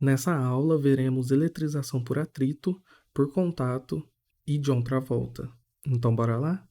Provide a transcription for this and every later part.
Nessa aula, veremos eletrização por atrito, por contato e John Travolta. Então, bora lá?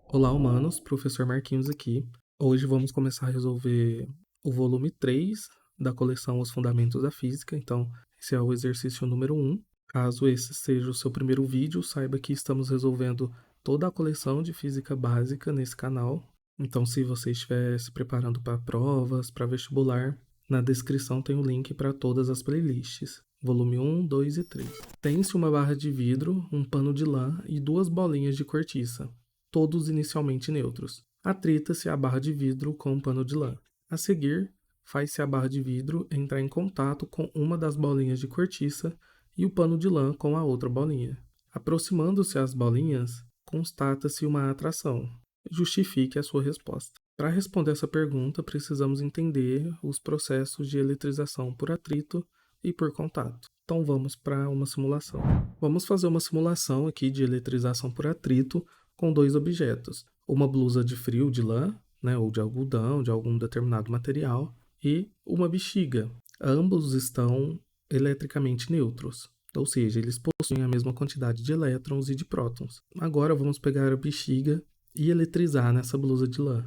Olá, humanos, professor Marquinhos aqui. Hoje vamos começar a resolver o volume 3 da coleção Os Fundamentos da Física. Então, esse é o exercício número 1. Caso esse seja o seu primeiro vídeo, saiba que estamos resolvendo toda a coleção de física básica nesse canal. Então, se você estiver se preparando para provas, para vestibular, na descrição tem o link para todas as playlists, volume 1, 2 e 3. Tem-se uma barra de vidro, um pano de lã e duas bolinhas de cortiça, todos inicialmente neutros. Atrita-se a barra de vidro com um pano de lã. A seguir, faz-se a barra de vidro entrar em contato com uma das bolinhas de cortiça e o pano de lã com a outra bolinha. Aproximando-se as bolinhas, constata-se uma atração. Justifique a sua resposta. Para responder essa pergunta, precisamos entender os processos de eletrização por atrito e por contato. Então vamos para uma simulação. Vamos fazer uma simulação aqui de eletrização por atrito com dois objetos. Uma blusa de frio de lã, ou de algodão, de algum determinado material, e uma bexiga. Ambos estão eletricamente neutros, ou seja, eles possuem a mesma quantidade de elétrons e de prótons. Agora vamos pegar a bexiga e eletrizar nessa blusa de lã.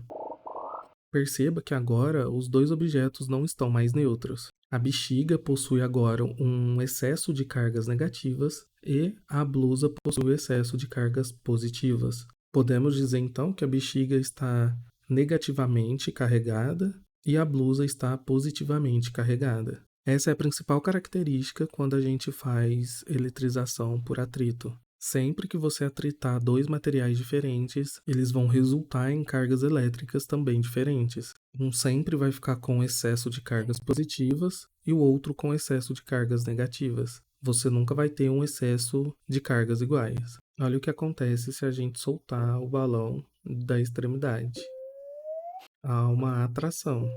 Perceba que agora os dois objetos não estão mais neutros. A bexiga possui agora um excesso de cargas negativas e a blusa possui um excesso de cargas positivas. Podemos dizer então que a bexiga está negativamente carregada e a blusa está positivamente carregada. Essa é a principal característica quando a gente faz eletrização por atrito. Sempre que você atritar dois materiais diferentes, eles vão resultar em cargas elétricas também diferentes. Um sempre vai ficar com excesso de cargas positivas e o outro com excesso de cargas negativas. Você nunca vai ter um excesso de cargas iguais. Olha o que acontece se a gente soltar o balão da extremidade. Há uma atração.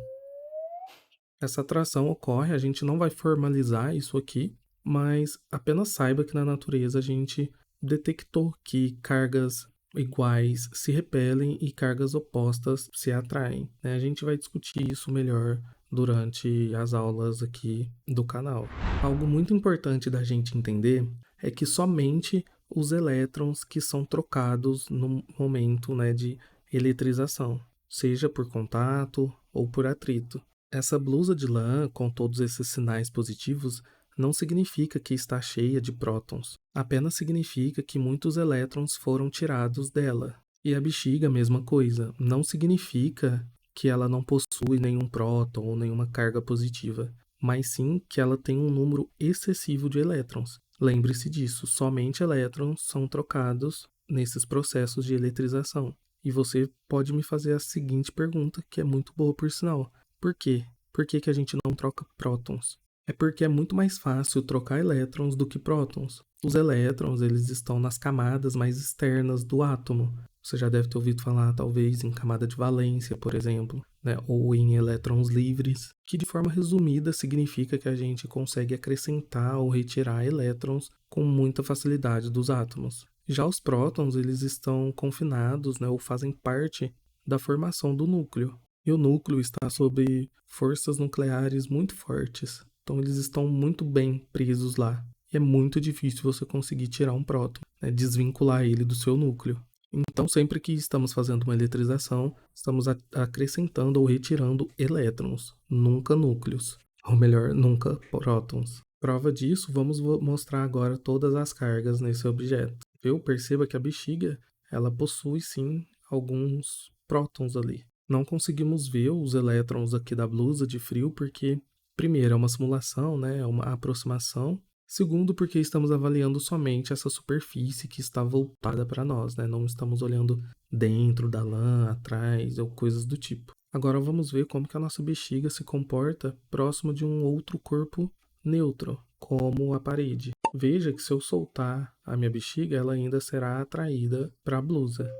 Essa atração ocorre, a gente não vai formalizar isso aqui, mas apenas saiba que na natureza a gente detectou que cargas iguais se repelem e cargas opostas se atraem. A gente vai discutir isso melhor durante as aulas aqui do canal. Algo muito importante da gente entender é que somente os elétrons que são trocados no momento de eletrização, seja por contato ou por atrito. Essa blusa de lã, com todos esses sinais positivos, não significa que está cheia de prótons. Apenas significa que muitos elétrons foram tirados dela. E a bexiga, a mesma coisa. Não significa que ela não possui nenhum próton ou nenhuma carga positiva, mas sim que ela tem um número excessivo de elétrons. Lembre-se disso, somente elétrons são trocados nesses processos de eletrização. E você pode me fazer a seguinte pergunta, que é muito boa por sinal. Por quê? Por que a gente não troca prótons? É porque é muito mais fácil trocar elétrons do que prótons. Os elétrons, eles estão nas camadas mais externas do átomo. Você já deve ter ouvido falar, talvez, em camada de valência, por exemplo, ou em elétrons livres, que de forma resumida significa que a gente consegue acrescentar ou retirar elétrons com muita facilidade dos átomos. Já os prótons, eles estão confinados, ou fazem parte da formação do núcleo. E o núcleo está sob forças nucleares muito fortes. Então, eles estão muito bem presos lá. E é muito difícil você conseguir tirar um próton, desvincular ele do seu núcleo. Então, sempre que estamos fazendo uma eletrização, estamos acrescentando ou retirando elétrons, nunca núcleos. Ou melhor, nunca prótons. Prova disso, vamos mostrar agora todas as cargas nesse objeto. Perceba que a bexiga, ela possui sim alguns prótons ali. Não conseguimos ver os elétrons aqui da blusa de frio porque, primeiro, é uma simulação, é uma aproximação. Segundo, porque estamos avaliando somente essa superfície que está voltada para nós, não estamos olhando dentro da lã, atrás ou coisas do tipo. Agora vamos ver como que a nossa bexiga se comporta próximo de um outro corpo neutro, como a parede. Veja que se eu soltar a minha bexiga, ela ainda será atraída para a blusa.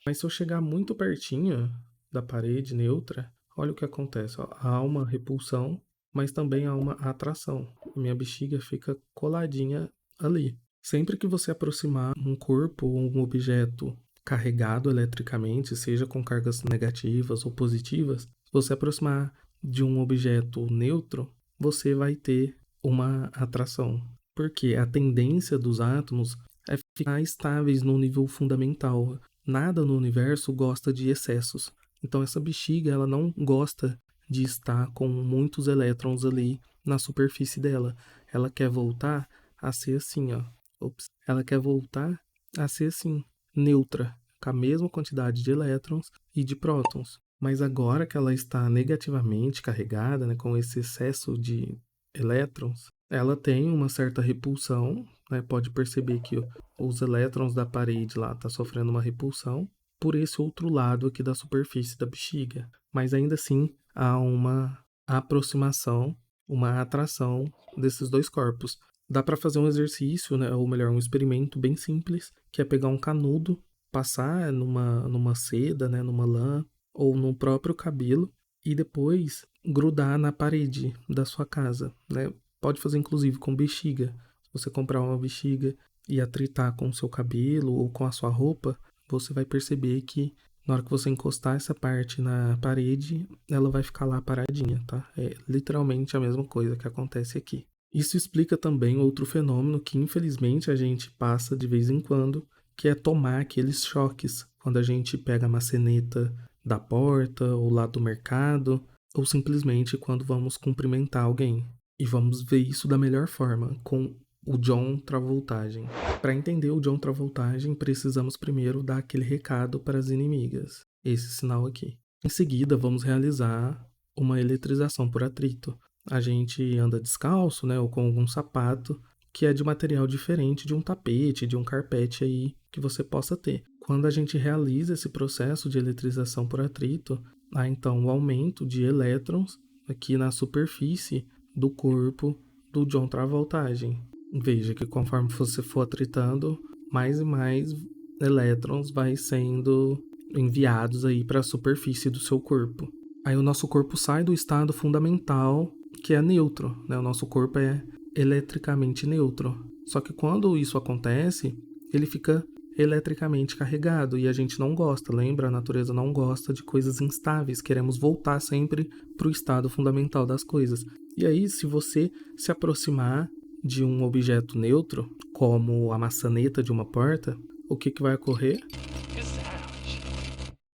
Mas se eu chegar muito pertinho da parede neutra, olha o que acontece. Há uma repulsão, mas também há uma atração. A minha bexiga fica coladinha ali. Sempre que você aproximar um corpo ou um objeto carregado eletricamente, seja com cargas negativas ou positivas, se você aproximar de um objeto neutro, você vai ter uma atração. Porque a tendência dos átomos é ficar estáveis no nível fundamental. Nada no universo gosta de excessos. Então essa bexiga, ela não gosta de estar com muitos elétrons ali na superfície dela. Ela quer voltar a ser assim, ó. Ops. Ela quer voltar a ser assim, neutra, com a mesma quantidade de elétrons e de prótons. Mas agora que ela está negativamente carregada, né, com esse excesso de elétrons, ela tem uma certa repulsão, né? Pode perceber que os elétrons da parede lá estão sofrendo uma repulsão por esse outro lado aqui da superfície da bexiga. Mas ainda assim há uma aproximação, uma atração desses dois corpos. Dá para fazer um exercício, né, ou melhor, um experimento bem simples, que é pegar um canudo, passar numa seda, né, numa lã, ou no próprio cabelo, e depois grudar na parede da sua casa, né? Pode fazer inclusive com bexiga. Se você comprar uma bexiga e atritar com o seu cabelo ou com a sua roupa, você vai perceber que na hora que você encostar essa parte na parede, ela vai ficar lá paradinha, tá? É literalmente a mesma coisa que acontece aqui. Isso explica também outro fenômeno que infelizmente a gente passa de vez em quando, que é tomar aqueles choques quando a gente pega a maçaneta da porta ou lá do mercado, ou simplesmente quando vamos cumprimentar alguém. E vamos ver isso da melhor forma, com o John Travoltagem. Para entender o John Travoltagem, precisamos primeiro dar aquele recado para as inimigas, esse sinal aqui. Em seguida, vamos realizar uma eletrização por atrito. A gente anda descalço, né, ou com algum sapato, que é de material diferente de um tapete, de um carpete aí que você possa ter. Quando a gente realiza esse processo de eletrização por atrito, há então o aumento de elétrons aqui na superfície do corpo do John Travoltagem. Veja que conforme você for atritando, mais e mais elétrons vai sendo enviados aí para a superfície do seu corpo. Aí o nosso corpo sai do estado fundamental, que é neutro, né? O nosso corpo é eletricamente neutro. Só que quando isso acontece, ele fica eletricamente carregado e a gente não gosta, lembra? A natureza não gosta de coisas instáveis, queremos voltar sempre para o estado fundamental das coisas. E aí, se você se aproximar de um objeto neutro, como a maçaneta de uma porta, o que vai ocorrer?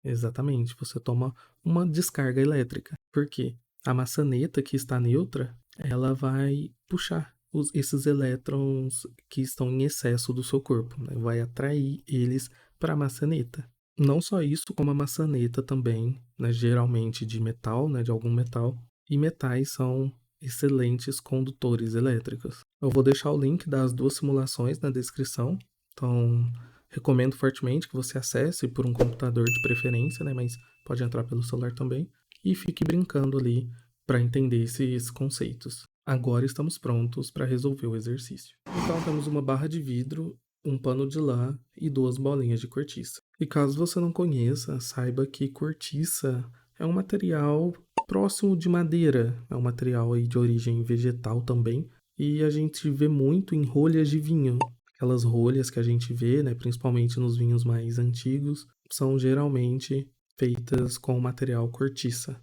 Exatamente, você toma uma descarga elétrica. Por quê? A maçaneta que está neutra, ela vai puxar esses elétrons que estão em excesso do seu corpo, né? Vai atrair eles para a maçaneta. Não só isso, como a maçaneta também, né, geralmente de metal, né, de algum metal, e metais são excelentes condutores elétricos. Eu vou deixar o link das duas simulações na descrição, então recomendo fortemente que você acesse por um computador de preferência, né, mas pode entrar pelo celular também, e fique brincando ali para entender esses conceitos. Agora estamos prontos para resolver o exercício. Então temos uma barra de vidro, um pano de lã e duas bolinhas de cortiça. E caso você não conheça, saiba que cortiça é um material próximo de madeira, é um material aí de origem vegetal também, e a gente vê muito em rolhas de vinho. Aquelas rolhas que a gente vê, né, principalmente nos vinhos mais antigos, são geralmente feitas com material cortiça.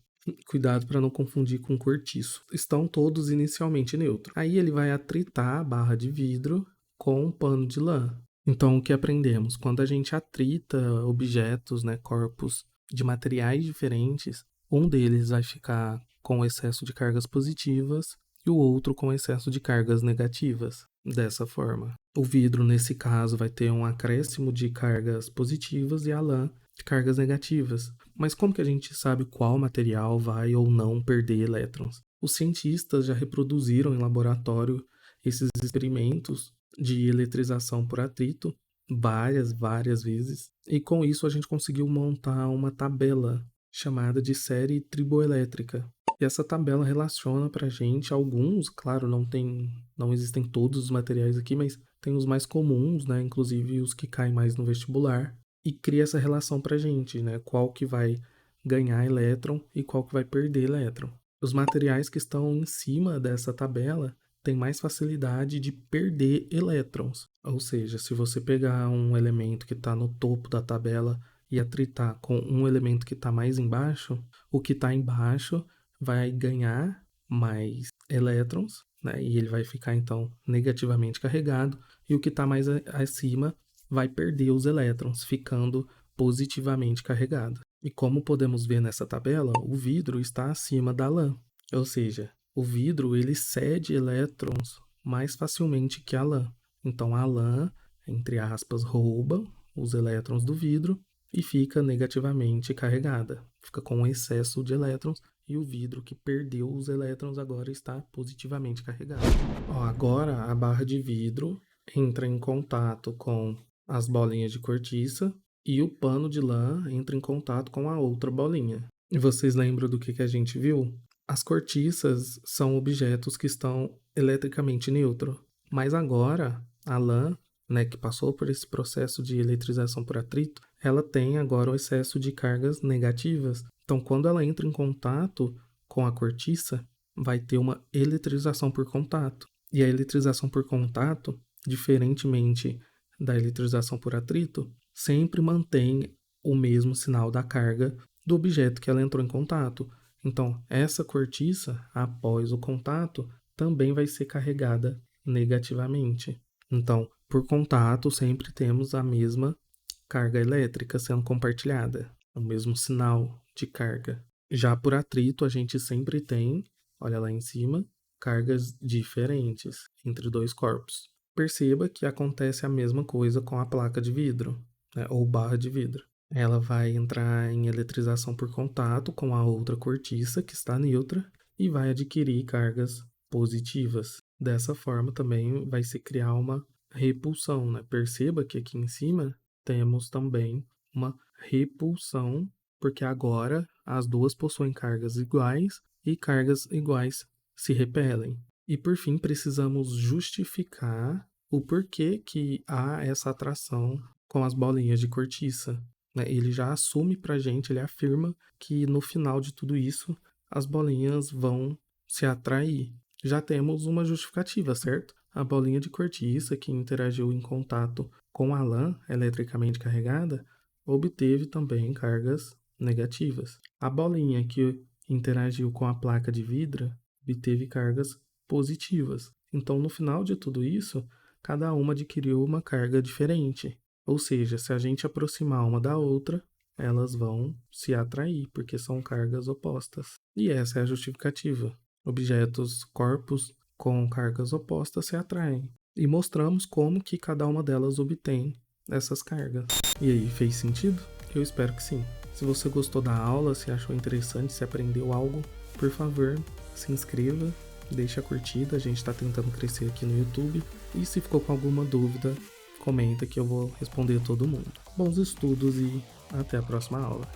Cuidado para não confundir com cortiço. Estão todos inicialmente neutros. Aí ele vai atritar a barra de vidro com um pano de lã. Então, o que aprendemos? Quando a gente atrita objetos, né, corpos de materiais diferentes, um deles vai ficar com excesso de cargas positivas e o outro com excesso de cargas negativas. Dessa forma, o vidro, nesse caso, vai ter um acréscimo de cargas positivas e a lã de cargas negativas. Mas como que a gente sabe qual material vai ou não perder elétrons? Os cientistas já reproduziram em laboratório esses experimentos de eletrização por atrito várias vezes, e com isso a gente conseguiu montar uma tabela chamada de série triboelétrica. E essa tabela relaciona para a gente alguns, claro, não existem todos os materiais aqui, mas tem os mais comuns, né, inclusive os que caem mais no vestibular, e cria essa relação para a gente, né, qual que vai ganhar elétron e qual que vai perder elétron. Os materiais que estão em cima dessa tabela têm mais facilidade de perder elétrons. Ou seja, se você pegar um elemento que está no topo da tabela e atritar com um elemento que está mais embaixo, o que está embaixo vai ganhar mais elétrons, né? E ele vai ficar então negativamente carregado, e o que está mais acima vai perder os elétrons, ficando positivamente carregado. E como podemos ver nessa tabela, o vidro está acima da lã, ou seja, o vidro ele cede elétrons mais facilmente que a lã. Então a lã, entre aspas, rouba os elétrons do vidro e fica negativamente carregada, fica com um excesso de elétrons, e o vidro que perdeu os elétrons agora está positivamente carregado. Agora a barra de vidro entra em contato com as bolinhas de cortiça e o pano de lã entra em contato com a outra bolinha. E vocês lembram do que a gente viu? As cortiças são objetos que estão eletricamente neutros, mas agora a lã, né, que passou por esse processo de eletrização por atrito, ela tem agora o excesso de cargas negativas. Então, quando ela entra em contato com a cortiça, vai ter uma eletrização por contato. E a eletrização por contato, diferentemente da eletrização por atrito, sempre mantém o mesmo sinal da carga do objeto que ela entrou em contato. Então, essa cortiça, após o contato, também vai ser carregada negativamente. Então, por contato, sempre temos a mesma carga elétrica sendo compartilhada, o mesmo sinal de carga. Já por atrito, a gente sempre tem, olha lá em cima, cargas diferentes entre dois corpos. Perceba que acontece a mesma coisa com a placa de vidro, né, ou barra de vidro. Ela vai entrar em eletrização por contato com a outra cortiça, que está neutra, e vai adquirir cargas positivas. Dessa forma, também vai se criar uma repulsão, né? Perceba que aqui em cima temos também uma repulsão, porque agora as duas possuem cargas iguais e cargas iguais se repelem. E por fim, precisamos justificar o porquê que há essa atração com as bolinhas de cortiça. Ele já assume pra gente, ele afirma que no final de tudo isso, as bolinhas vão se atrair. Já temos uma justificativa, certo? A bolinha de cortiça que interagiu em contato com a lã eletricamente carregada obteve também cargas negativas. A bolinha que interagiu com a placa de vidro obteve cargas positivas. Então, no final de tudo isso, cada uma adquiriu uma carga diferente. Ou seja, se a gente aproximar uma da outra, elas vão se atrair, porque são cargas opostas. E essa é a justificativa. Objetos, corpos com cargas opostas se atraem. E mostramos como que cada uma delas obtém essas cargas. E aí, fez sentido? Eu espero que sim. Se você gostou da aula, se achou interessante, se aprendeu algo, por favor, se inscreva, deixe a curtida, a gente está tentando crescer aqui no YouTube. E se ficou com alguma dúvida, comenta que eu vou responder todo mundo. Bons estudos e até a próxima aula.